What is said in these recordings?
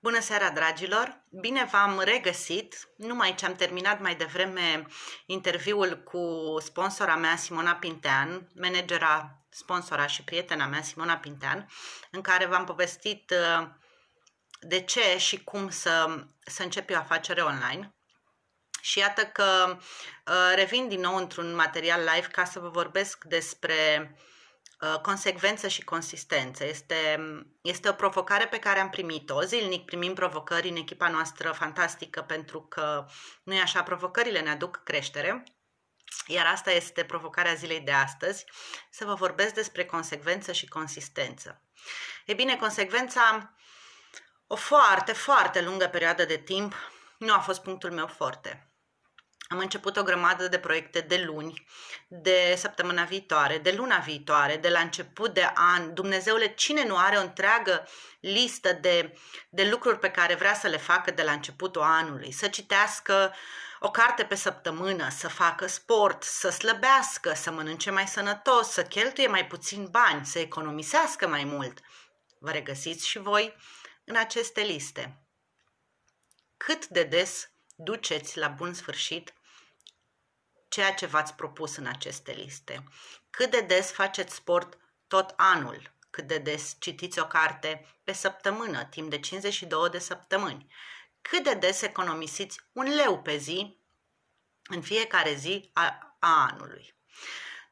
Bună seara, dragilor! Bine v-am regăsit. Numai ce am terminat mai devreme interviul cu sponsora mea, Simona Pintean, managera, sponsora și prietena mea, Simona Pintean, în care v-am povestit de ce și cum să încep eu o afacere online. Și iată că revin din nou într-un material live ca să vă vorbesc despre consecvență și consistență. Este o provocare pe care am primit-o. Zilnic primim provocări în echipa noastră fantastică, pentru că, nu-i așa, provocările ne aduc creștere. Iar asta este provocarea zilei de astăzi, să vă vorbesc despre consecvență și consistență. Ei bine, consecvența, o foarte, foarte lungă perioadă de timp, nu a fost punctul meu forte. Am început o grămadă de proiecte de luni, de săptămâna viitoare, de luna viitoare, de la început de an. Dumnezeule, cine nu are o întreagă listă de lucruri pe care vrea să le facă de la începutul anului? Să citească o carte pe săptămână, să facă sport, să slăbească, să mănânce mai sănătos, să cheltuie mai puțin bani, să economisească mai mult. Vă regăsiți și voi în aceste liste. Cât de des duceți la bun sfârșit ceea ce v-ați propus în aceste liste? Cât de des faceți sport tot anul? Cât de des citiți o carte pe săptămână, timp de 52 de săptămâni? Cât de des economisiți un leu pe zi în fiecare zi a anului?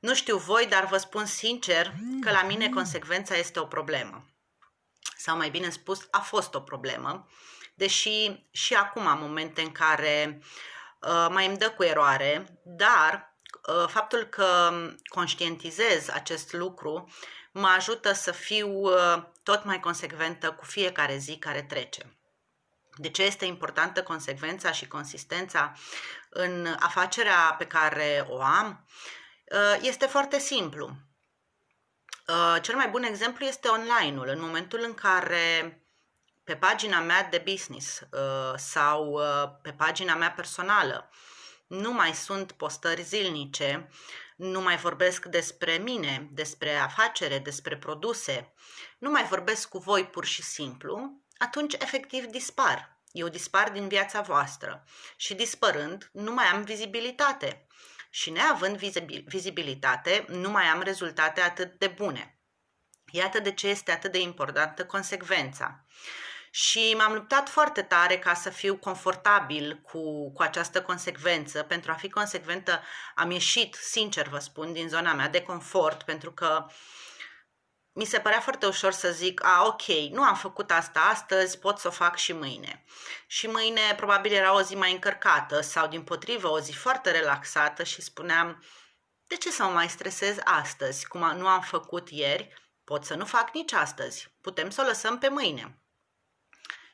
Nu știu voi, dar vă spun sincer că la mine consecvența este o problemă. Sau mai bine spus, a fost o problemă, deși și acum am momente în care mai îmi dă cu eroare, dar faptul că conștientizez acest lucru mă ajută să fiu tot mai consecventă cu fiecare zi care trece. De ce este importantă consecvența și consistența în afacerea pe care o am? Este foarte simplu. Cel mai bun exemplu este online-ul. În momentul în care pe pagina mea de business sau pe pagina mea personală nu mai sunt postări zilnice, nu mai vorbesc despre mine, despre afacere, despre produse, nu mai vorbesc cu voi pur și simplu, atunci efectiv dispar. Eu dispar din viața voastră și dispărând nu mai am vizibilitate și neavând vizibilitate nu mai am rezultate atât de bune. Iată de ce este atât de importantă consecvența. Și m-am luptat foarte tare ca să fiu confortabil cu această consecvență. Pentru a fi consecventă am ieșit, sincer vă spun, din zona mea de confort, pentru că mi se părea foarte ușor să zic, ok, nu am făcut asta astăzi, pot să o fac și mâine. Și mâine probabil era o zi mai încărcată sau dimpotrivă o zi foarte relaxată și spuneam, de ce să mă mai stresez astăzi? Cum nu am făcut ieri, pot să nu fac nici astăzi. Putem să o lăsăm pe mâine.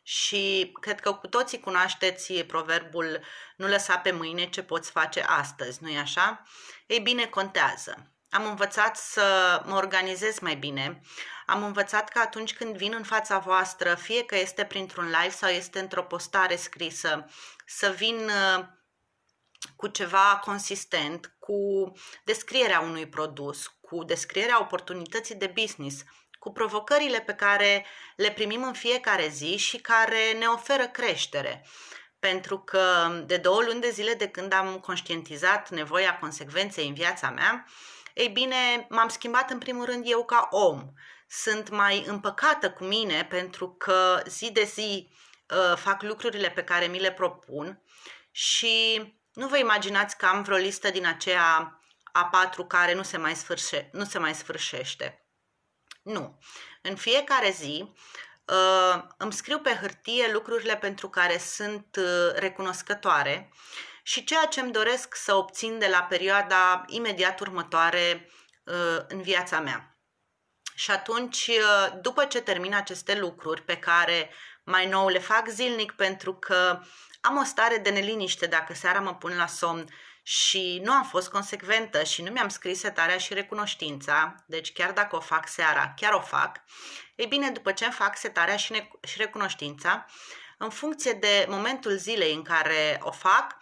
Și cred că cu toții cunoașteți proverbul nu lăsa pe mâine ce poți face astăzi, nu-i așa? Ei bine, contează. Am învățat să mă organizez mai bine, am învățat că atunci când vin în fața voastră, fie că este printr-un live sau este într-o postare scrisă, să vin cu ceva consistent, cu descrierea unui produs, cu descrierea oportunității de business, cu provocările pe care le primim în fiecare zi și care ne oferă creștere. Pentru că de 2 luni de zile de când am conștientizat nevoia consecvenței în viața mea, ei bine, m-am schimbat în primul rând eu ca om. Sunt mai împăcată cu mine pentru că zi de zi fac lucrurile pe care mi le propun și nu vă imaginați că am vreo listă din aceea A4 care nu se mai sfârșește. Nu. În fiecare zi îmi scriu pe hârtie lucrurile pentru care sunt recunoscătoare și ceea ce îmi doresc să obțin de la perioada imediat următoare în viața mea. Și atunci, după ce termin aceste lucruri pe care mai nou le fac zilnic pentru că am o stare de neliniște dacă seara mă pun la somn și nu am fost consecventă și nu mi-am scris setarea și recunoștința, deci chiar dacă o fac seara, chiar o fac, ei bine, după ce îmi fac setarea și recunoștința, în funcție de momentul zilei în care o fac,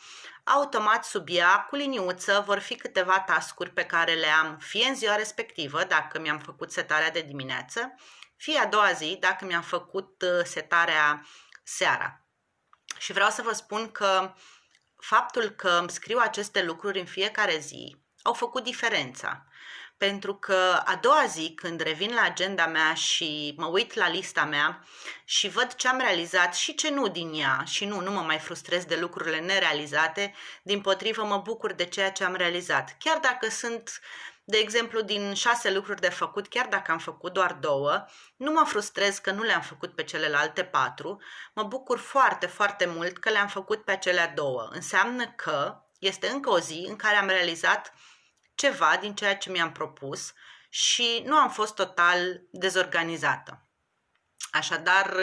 automat sub ea, cu liniuță, vor fi câteva task-uri pe care le am fie în ziua respectivă, dacă mi-am făcut setarea de dimineață, fie a doua zi, dacă mi-am făcut setarea seara. Și vreau să vă spun că faptul că îmi scriu aceste lucruri în fiecare zi au făcut diferența. Pentru că a doua zi, când revin la agenda mea și mă uit la lista mea și văd ce am realizat și ce nu din ea, și nu mă mai frustrez de lucrurile nerealizate, dimpotrivă mă bucur de ceea ce am realizat. Chiar dacă sunt, de exemplu, din 6 lucruri de făcut, chiar dacă am făcut doar 2, nu mă frustrez că nu le-am făcut pe celelalte 4, mă bucur foarte, foarte mult că le-am făcut pe acelea 2. Înseamnă că este încă o zi în care am realizat ceva din ceea ce mi-am propus și nu am fost total dezorganizată. Așadar,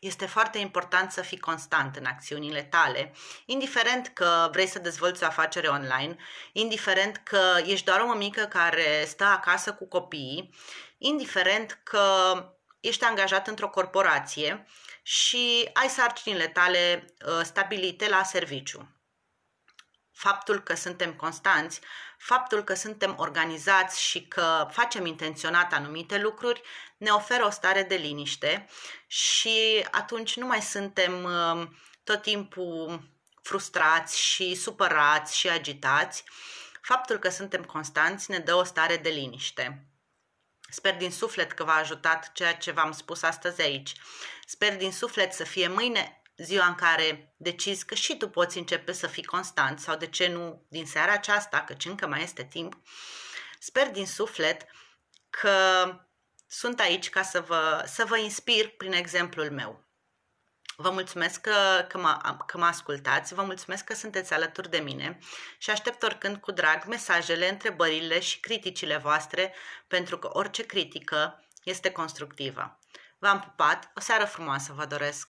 este foarte important să fii constant în acțiunile tale, indiferent că vrei să dezvolți o afacere online, indiferent că ești doar o mămică care stă acasă cu copiii, indiferent că ești angajat într-o corporație și ai sarcinile tale stabilite la serviciu. Faptul că suntem constanți, faptul că suntem organizați și că facem intenționat anumite lucruri ne oferă o stare de liniște și atunci nu mai suntem tot timpul frustrați și supărați și agitați. Faptul că suntem constanți ne dă o stare de liniște. Sper din suflet că v-a ajutat ceea ce v-am spus astăzi aici. Sper din suflet să fie mâine ziua în care decizi că și tu poți începe să fii constant sau de ce nu din seara aceasta, căci încă mai este timp. Sper din suflet că sunt aici ca să vă inspir prin exemplul meu. Vă mulțumesc că mă ascultați, vă mulțumesc că sunteți alături de mine și aștept oricând cu drag mesajele, întrebările și criticile voastre, pentru că orice critică este constructivă. V-am pupat, o seară frumoasă vă doresc!